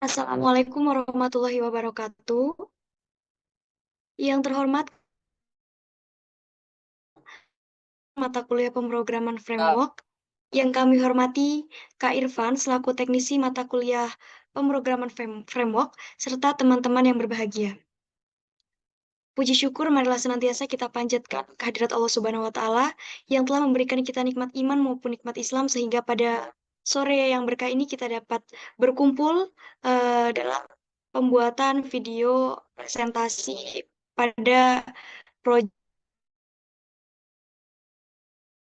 Assalamualaikum warahmatullahi wabarakatuh. Yang terhormat, mata kuliah pemrograman framework. Yang kami hormati, Kak Irfan selaku teknisi mata kuliah pemrograman framework, serta teman-teman yang berbahagia. Puji syukur marilah senantiasa kita panjatkan kehadirat Allah Subhanahu wa Ta'ala yang telah memberikan kita nikmat iman maupun nikmat Islam, sehingga pada sore yang berkah ini kita dapat berkumpul dalam pembuatan video presentasi pada proyek.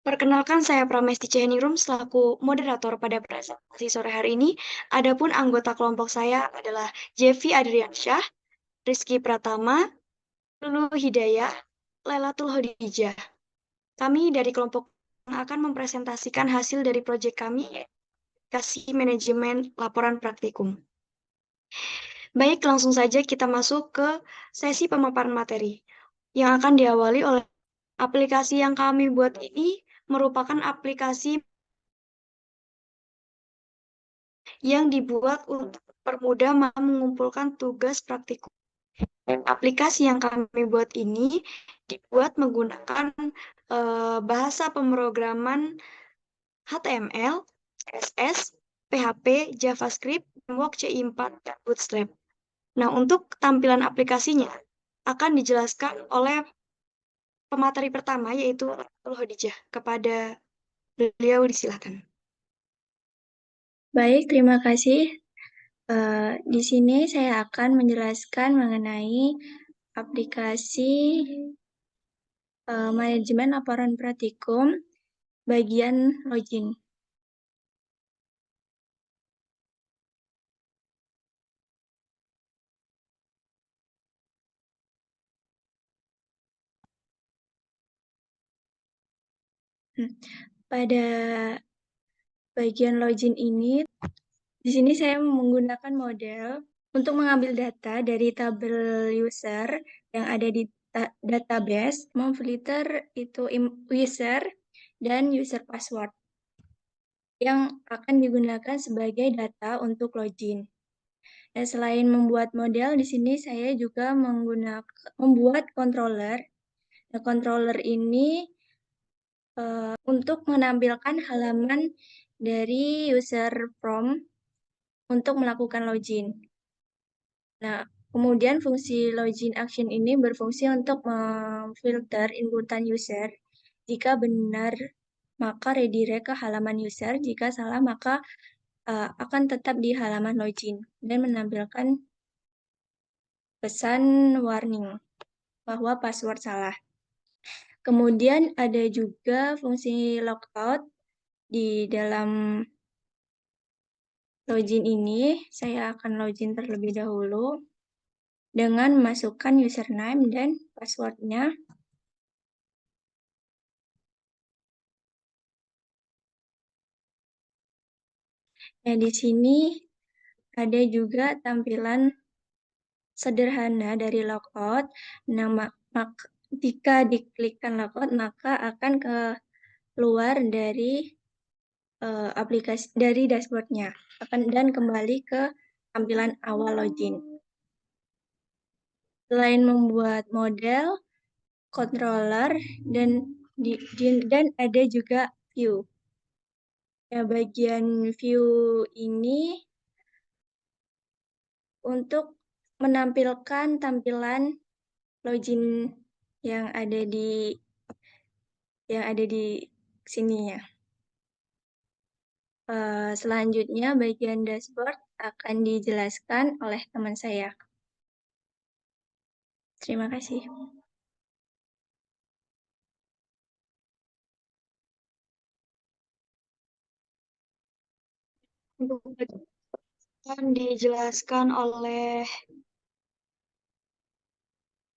Perkenalkan, saya Pramesti Ceheningrum selaku moderator pada presentasi sore hari ini. Adapun anggota kelompok saya adalah Jevi Adriansyah, Rizky Pratama, Lulu Hidayah, Lailatul Hodijah. Kami dari kelompok akan mempresentasikan hasil dari proyek kami, kasih manajemen laporan praktikum. Baik, langsung saja kita masuk ke sesi pemaparan materi yang akan diawali oleh aplikasi yang kami buat ini merupakan aplikasi yang dibuat untuk mempermudah mengumpulkan tugas praktikum. Aplikasi yang kami buat ini dibuat menggunakan bahasa pemrograman HTML, CSS, PHP, JavaScript, Framework CI4, dan Bootstrap. Nah, untuk tampilan aplikasinya akan dijelaskan oleh pemateri pertama, yaitu Lailatul Hodijah. Kepada beliau disilakan. Baik, terima kasih. Di sini saya akan menjelaskan mengenai aplikasi manajemen laporan praktikum bagian login. Pada bagian login ini, di sini saya menggunakan model untuk mengambil data dari tabel user yang ada di database, memfilter itu user dan user password yang akan digunakan sebagai data untuk login. Dan selain membuat model, di sini saya juga membuat controller. Nah, controller ini untuk menampilkan halaman dari user form untuk melakukan login. Nah, kemudian fungsi login action ini berfungsi untuk memfilter inputan user. Jika benar, maka redirect ke halaman user. Jika salah, maka akan tetap di halaman login dan menampilkan pesan warning bahwa password salah. Kemudian ada juga fungsi logout di dalam login ini. Saya akan login terlebih dahulu dengan memasukkan username dan passwordnya. Nah, di sini ada juga tampilan sederhana dari logout. Nah, jika diklikkan logout, maka akan keluar dari aplikasi dari dashboardnya dan kembali ke tampilan awal login. Selain membuat model, controller, dan ada juga view. Ya, bagian view ini untuk menampilkan tampilan login yang ada di sini ya. Selanjutnya bagian dashboard akan dijelaskan oleh teman saya. Terima kasih. Untuk akan dijelaskan oleh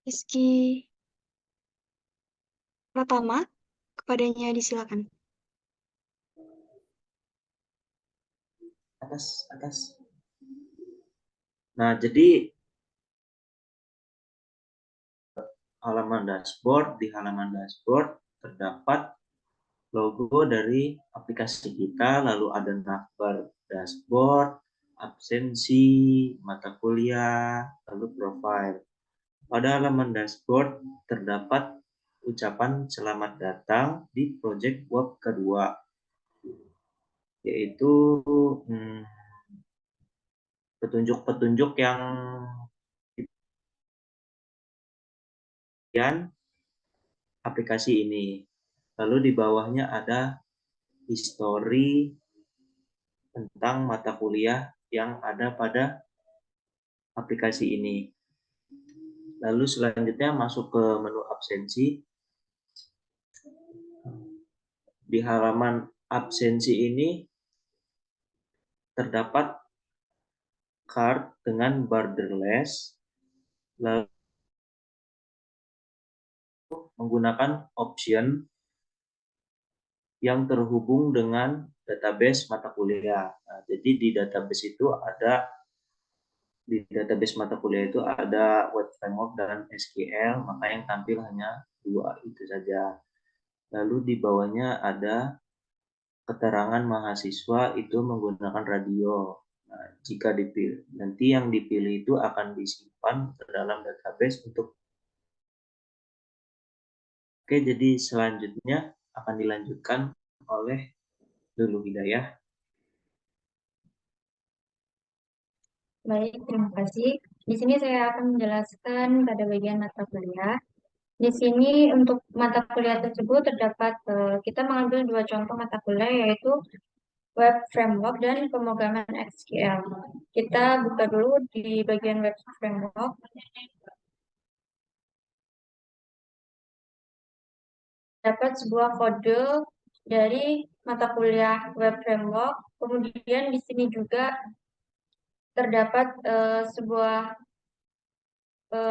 Rizky Pratama. Kepadanya disilakan. Atas. Nah, jadi di halaman dashboard terdapat logo dari aplikasi kita, lalu ada navbar dashboard, absensi, mata kuliah, lalu profile. Pada halaman dashboard terdapat ucapan selamat datang di project work kedua, yaitu petunjuk-petunjuk yang aplikasi ini. Lalu di bawahnya ada history tentang mata kuliah yang ada pada aplikasi ini. Lalu selanjutnya masuk ke menu absensi. Di halaman absensi ini terdapat card dengan borderless, lalu menggunakan option yang terhubung dengan database mata kuliah. Nah, jadi di database mata kuliah itu ada web framework dan SQL, maka yang tampil hanya dua itu saja. Lalu di bawahnya ada keterangan mahasiswa itu menggunakan radio. Nah, jika dipilih, nanti yang dipilih itu akan disimpan ke dalam database untuk. Oke, jadi selanjutnya akan dilanjutkan oleh Lulu Hidayah. Baik, terima kasih. Di sini saya akan menjelaskan pada bagian mata kuliah. Di sini untuk mata kuliah tersebut terdapat kita mengambil dua contoh mata kuliah yaitu web framework dan pemrograman SQL. Kita buka dulu di bagian web framework. Dapat sebuah kode dari mata kuliah web framework. Kemudian di sini juga terdapat sebuah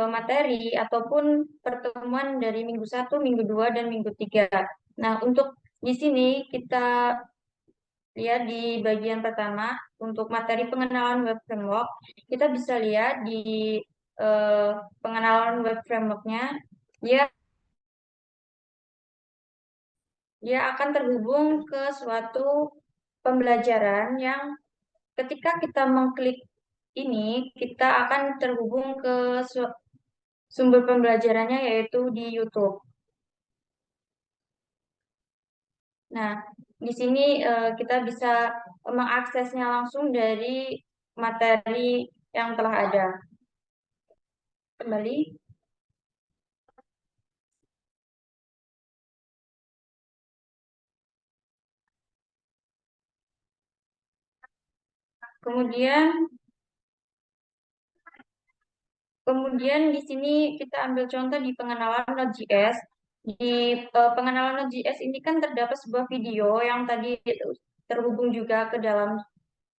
materi ataupun pertemuan dari minggu 1, minggu 2, dan minggu 3. Nah, untuk di sini kita lihat di bagian pertama, untuk materi pengenalan web framework, kita bisa lihat di pengenalan web framework-nya, dia akan terhubung ke suatu pembelajaran yang ketika kita mengklik ini, kita akan terhubung ke sumber pembelajarannya yaitu di YouTube. Nah, di sini kita bisa mengaksesnya langsung dari materi yang telah ada. Kembali. Kemudian di sini kita ambil contoh di pengenalan Node.js. Di pengenalan Node.js ini kan terdapat sebuah video yang tadi terhubung juga ke dalam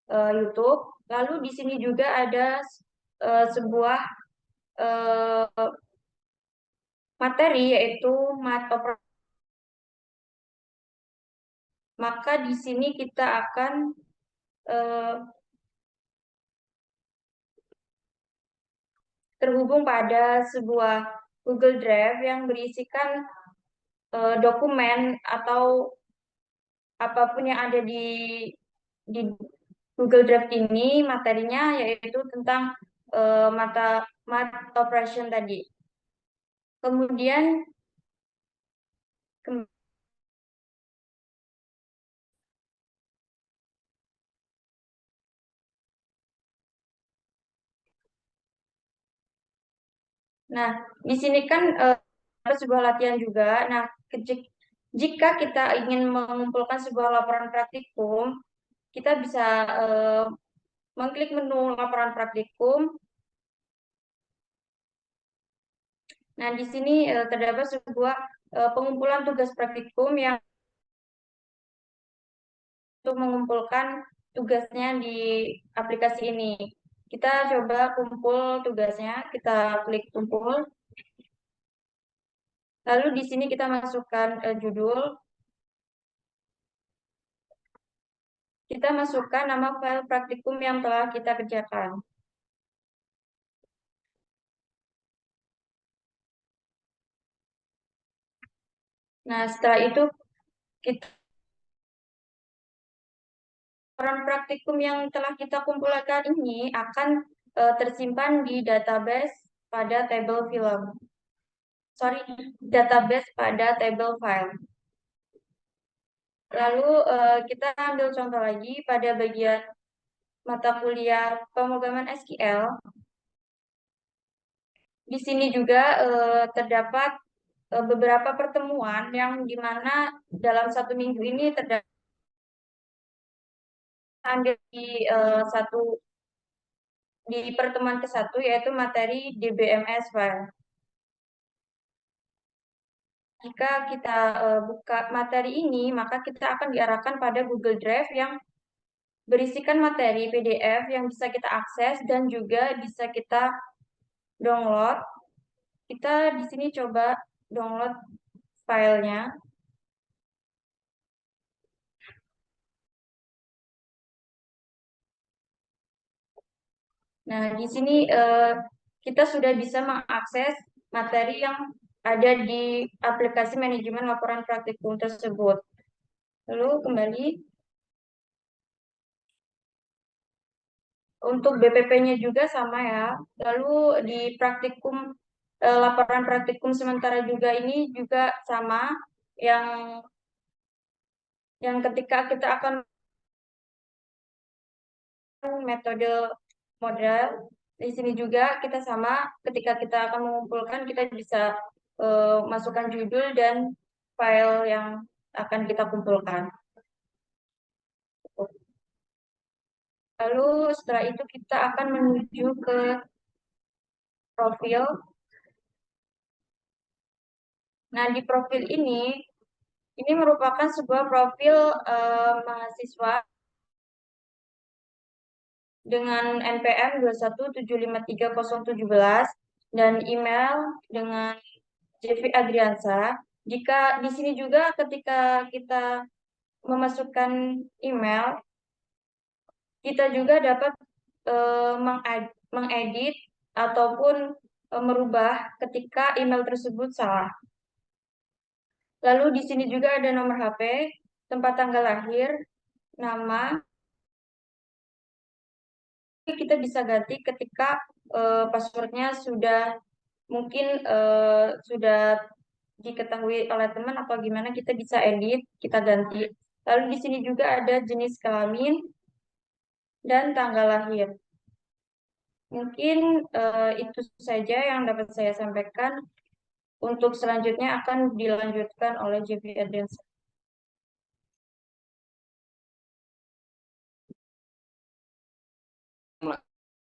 YouTube. Lalu di sini juga ada sebuah materi yaitu maka di sini kita akan terhubung pada sebuah Google Drive yang berisikan dokumen atau apapun yang ada di Google Drive ini, materinya yaitu tentang math operation tadi. Kemudian nah, di sini kan ada sebuah latihan juga. Nah, jika kita ingin mengumpulkan sebuah laporan praktikum, kita bisa mengklik menu laporan praktikum. Nah, di sini terdapat sebuah pengumpulan tugas praktikum yang untuk mengumpulkan tugasnya di aplikasi ini. Kita coba kumpul tugasnya, kita klik kumpul. Lalu di sini kita masukkan judul. Kita masukkan nama file praktikum yang telah kita kerjakan. Nah, setelah itu kita laporan praktikum yang telah kita kumpulkan ini akan tersimpan di database pada table film. Database pada table file. Lalu kita ambil contoh lagi pada bagian mata kuliah pemrograman SQL. Di sini juga terdapat beberapa pertemuan yang dimana dalam satu minggu ini terdapat ambil di pertemuan ke-1 yaitu materi DBMS file. Jika kita buka materi ini, maka kita akan diarahkan pada Google Drive yang berisikan materi PDF yang bisa kita akses dan juga bisa kita download. Kita di sini coba download filenya. Nah, di sini kita sudah bisa mengakses materi yang ada di aplikasi manajemen laporan praktikum tersebut. Lalu kembali untuk BPP-nya juga sama ya. Lalu di praktikum laporan praktikum sementara juga ini juga sama yang ketika kita akan metode model di sini juga kita sama ketika kita akan mengumpulkan kita bisa masukkan judul dan file yang akan kita kumpulkan. Lalu setelah itu kita akan menuju ke profil. Nah, di profil ini merupakan sebuah profil mahasiswa dengan NPM 217530017 dan email dengan Jeffy Adriansa. Jika di sini juga ketika kita memasukkan email, kita juga dapat mengedit ataupun merubah ketika email tersebut salah. Lalu di sini juga ada nomor HP, tempat tanggal lahir, nama. Kita bisa ganti ketika passwordnya sudah mungkin sudah diketahui oleh teman atau gimana, kita bisa edit, kita ganti. Lalu di sini juga ada jenis kelamin dan tanggal lahir. Mungkin itu saja yang dapat saya sampaikan. Untuk selanjutnya akan dilanjutkan oleh Jeffy Adriansa.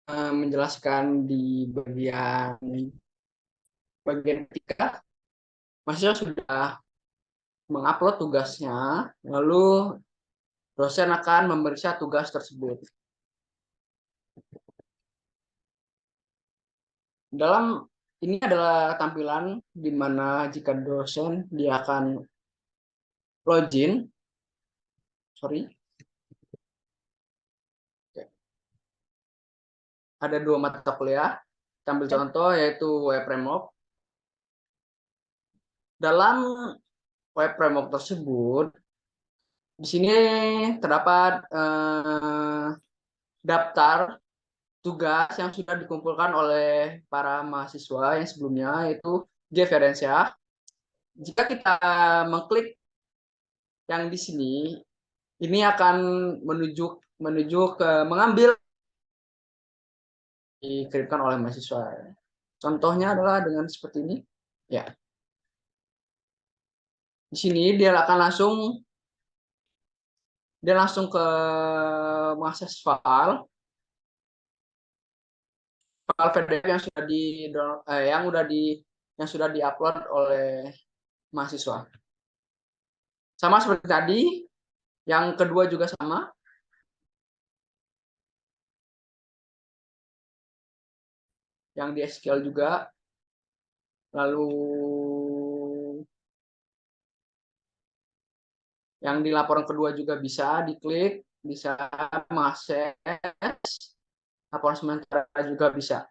Menjelaskan di bagian ketiga, mahasiswa sudah mengupload tugasnya, lalu dosen akan memeriksa tugas tersebut. Ini adalah tampilan di mana jika dosen dia akan login, ada 2 mata kuliah. Kita ambil contoh yaitu web framework. Dalam web framework tersebut, di sini terdapat daftar tugas yang sudah dikumpulkan oleh para mahasiswa yang sebelumnya, yaitu Jeffy Adriansa. Jika kita mengklik yang di sini, ini akan menuju ke mengambil dikirimkan oleh mahasiswa. Contohnya adalah dengan seperti ini. Ya. Di sini dia akan langsung ke mengakses file PDF yang sudah diupload oleh mahasiswa. Sama seperti tadi, yang kedua juga sama. Yang di SQL juga. Lalu yang di laporan kedua juga bisa diklik, bisa mengakses. Laporan sementara juga bisa.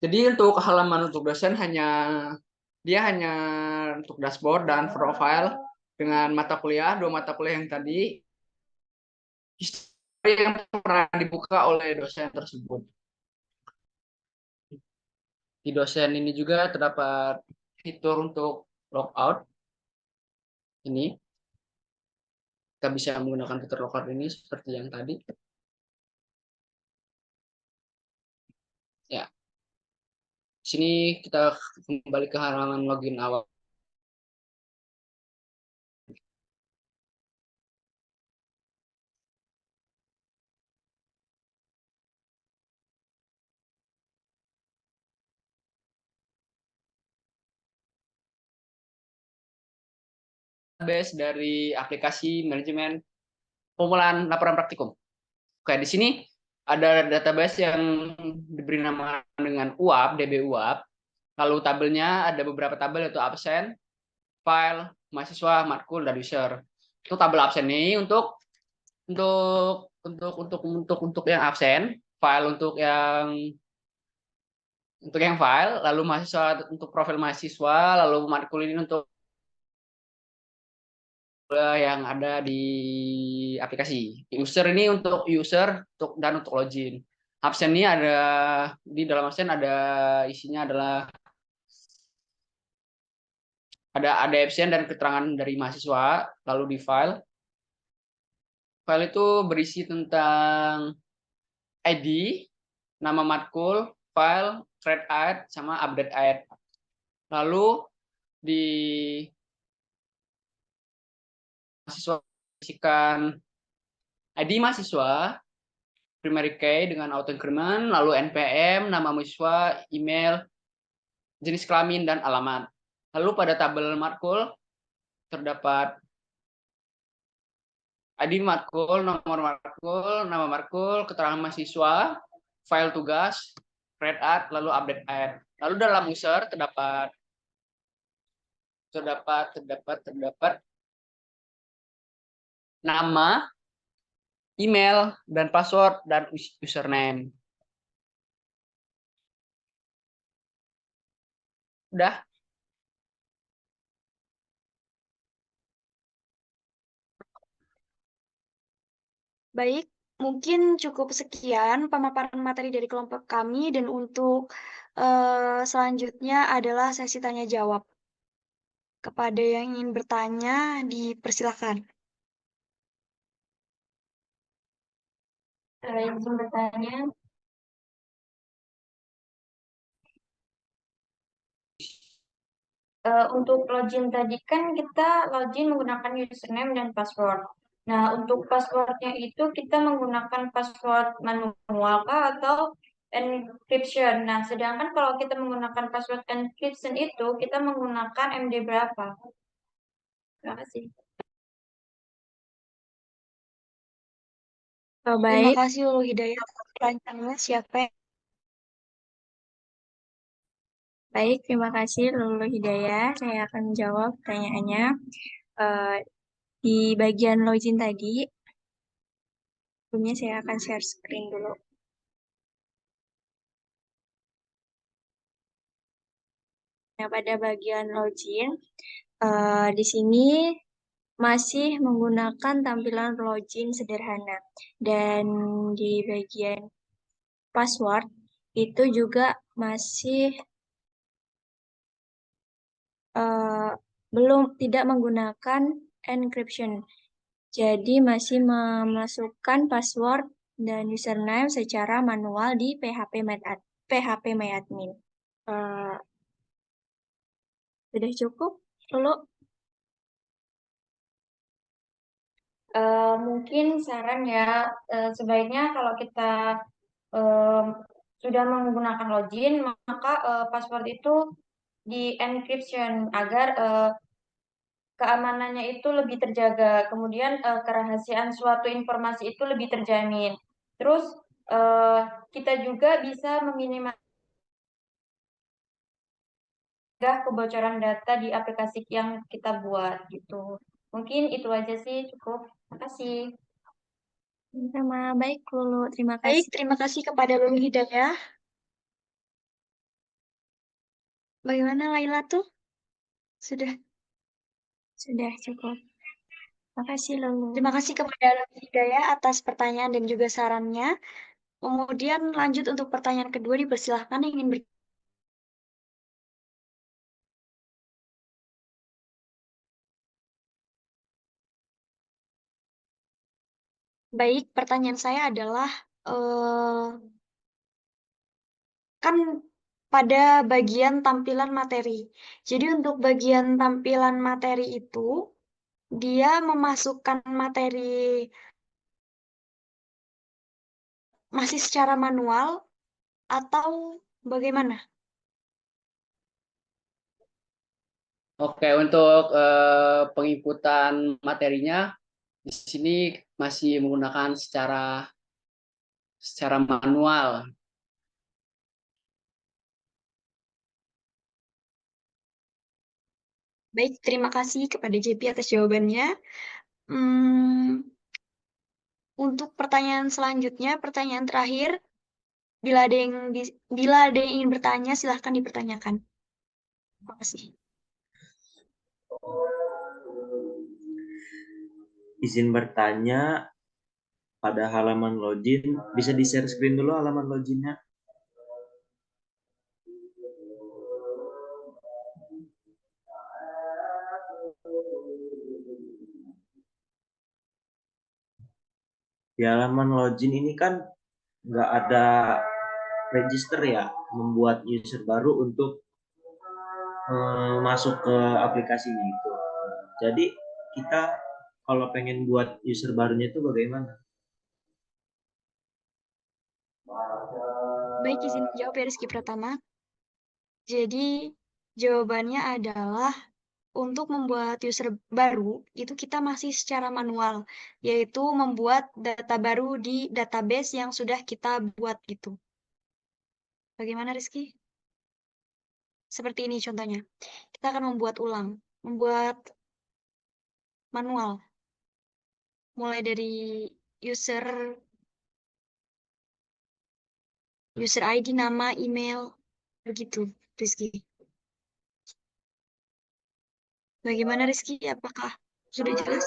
Jadi untuk halaman untuk dosen hanya Dia hanya untuk dashboard dan profile dengan mata kuliah, 2 mata kuliah yang tadi, histori yang pernah dibuka oleh dosen tersebut. Di dosen ini juga terdapat fitur untuk logout. Ini kita bisa menggunakan fitur logout ini seperti yang tadi. Ya, sini kita kembali ke halaman login awal. Base dari aplikasi manajemen pengumpulan laporan praktikum. Oke, di sini ada database yang diberi nama dengan UAP, DB UAP. Lalu tabelnya ada beberapa tabel yaitu absen, file, mahasiswa, matkul, dan user. Untuk tabel absen ini untuk yang absen, file untuk yang file, lalu mahasiswa untuk profil mahasiswa, lalu matkul ini untuk yang ada di aplikasi. User ini untuk user dan untuk login. Absen ini ada di dalam absen ada isinya adalah ada absen dan keterangan dari mahasiswa, lalu di file itu berisi tentang ID, nama matkul, file, thread add, sama update add. Lalu di mahasiswa isikan ID mahasiswa, primary key dengan auto increment, lalu NPM, nama mahasiswa, email, jenis kelamin, dan alamat. Lalu pada tabel matkul terdapat ID matkul, nomor matkul, nama matkul, keterangan mahasiswa, file tugas, thread add, lalu update add. Lalu dalam user terdapat nama, email, dan password, dan username. Udah? Baik, mungkin cukup sekian pemaparan materi dari kelompok kami dan untuk selanjutnya adalah sesi tanya jawab. Kepada yang ingin bertanya, dipersilakan. Yang ingin bertanya, untuk login tadi kan kita login menggunakan username dan password. Nah, untuk passwordnya itu kita menggunakan password manual kah atau encryption. Nah, sedangkan kalau kita menggunakan password encryption itu kita menggunakan MD berapa? Terima kasih. Terima kasih Lulu Hidayat. Pertanyaannya siapa? Baik, terima kasih Lulu Hidayah. Saya akan menjawab pertanyaannya. Di bagian login tadi, sebelumnya saya akan share screen dulu. Nah, pada bagian login, di sini masih menggunakan tampilan login sederhana. Dan di bagian password, itu juga masih tidak menggunakan encryption. Jadi masih memasukkan password dan username secara manual di PHP MyAdmin. Sudah cukup? Lalu mungkin saran ya, sebaiknya kalau kita sudah menggunakan login, maka password itu di encryption agar keamanannya itu lebih terjaga. Kemudian kerahasiaan suatu informasi itu lebih terjamin. Terus kita juga bisa meminimalkan kebocoran data di aplikasi yang kita buat gitu. Mungkin itu aja sih, cukup. Terima kasih. Sama baik, Lulu. Terima Baik, kasih. terima kasih kepada Lulu Hidayah. Bagaimana Laila tuh? Sudah. Sudah cukup. Makasih Lulu. Terima kasih kepada Lutfi Hidayah atas pertanyaan dan juga sarannya. Kemudian lanjut untuk pertanyaan kedua, dipersilahkan yang ingin Baik, pertanyaan saya adalah, kan pada bagian tampilan materi. Jadi untuk bagian tampilan materi itu, dia memasukkan materi masih secara manual atau bagaimana? Oke, untuk penginputan materinya di sini masih menggunakan secara manual. Baik, terima kasih kepada JP atas jawabannya. Hmm, untuk pertanyaan selanjutnya, pertanyaan terakhir, bila ada yang ingin bertanya, silahkan dipertanyakan. Terima kasih. Izin bertanya, pada halaman login, bisa di-share screen dulu halaman loginnya? Di halaman login ini kan nggak ada register ya, membuat user baru untuk masuk ke aplikasinya itu. Jadi kita kalau pengen buat user barunya itu bagaimana? Baik, izin menjawab ya Rizky Pratama. Jadi jawabannya adalah untuk membuat user baru itu kita masih secara manual, yaitu membuat data baru di database yang sudah kita buat gitu. Bagaimana Rizky? Seperti ini contohnya. Kita akan membuat ulang, membuat manual. Mulai dari user ID, nama, email, begitu Rizky. Bagaimana Rizky? Apakah sudah jelas?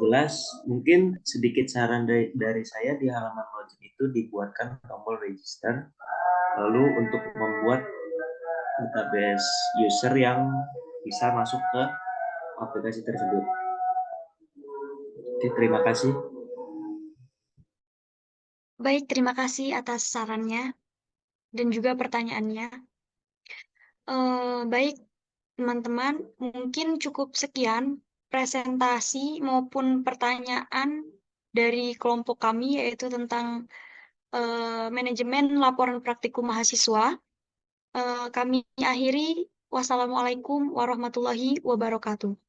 Jelas, mungkin sedikit saran dari saya, di halaman login itu dibuatkan tombol register, lalu untuk membuat database user yang bisa masuk ke aplikasi tersebut. Oke, terima kasih. Baik, terima kasih atas sarannya dan juga pertanyaannya. Baik, teman-teman, mungkin cukup sekian presentasi maupun pertanyaan dari kelompok kami, yaitu tentang manajemen laporan praktikum mahasiswa. Kami akhiri. Wassalamualaikum warahmatullahi wabarakatuh.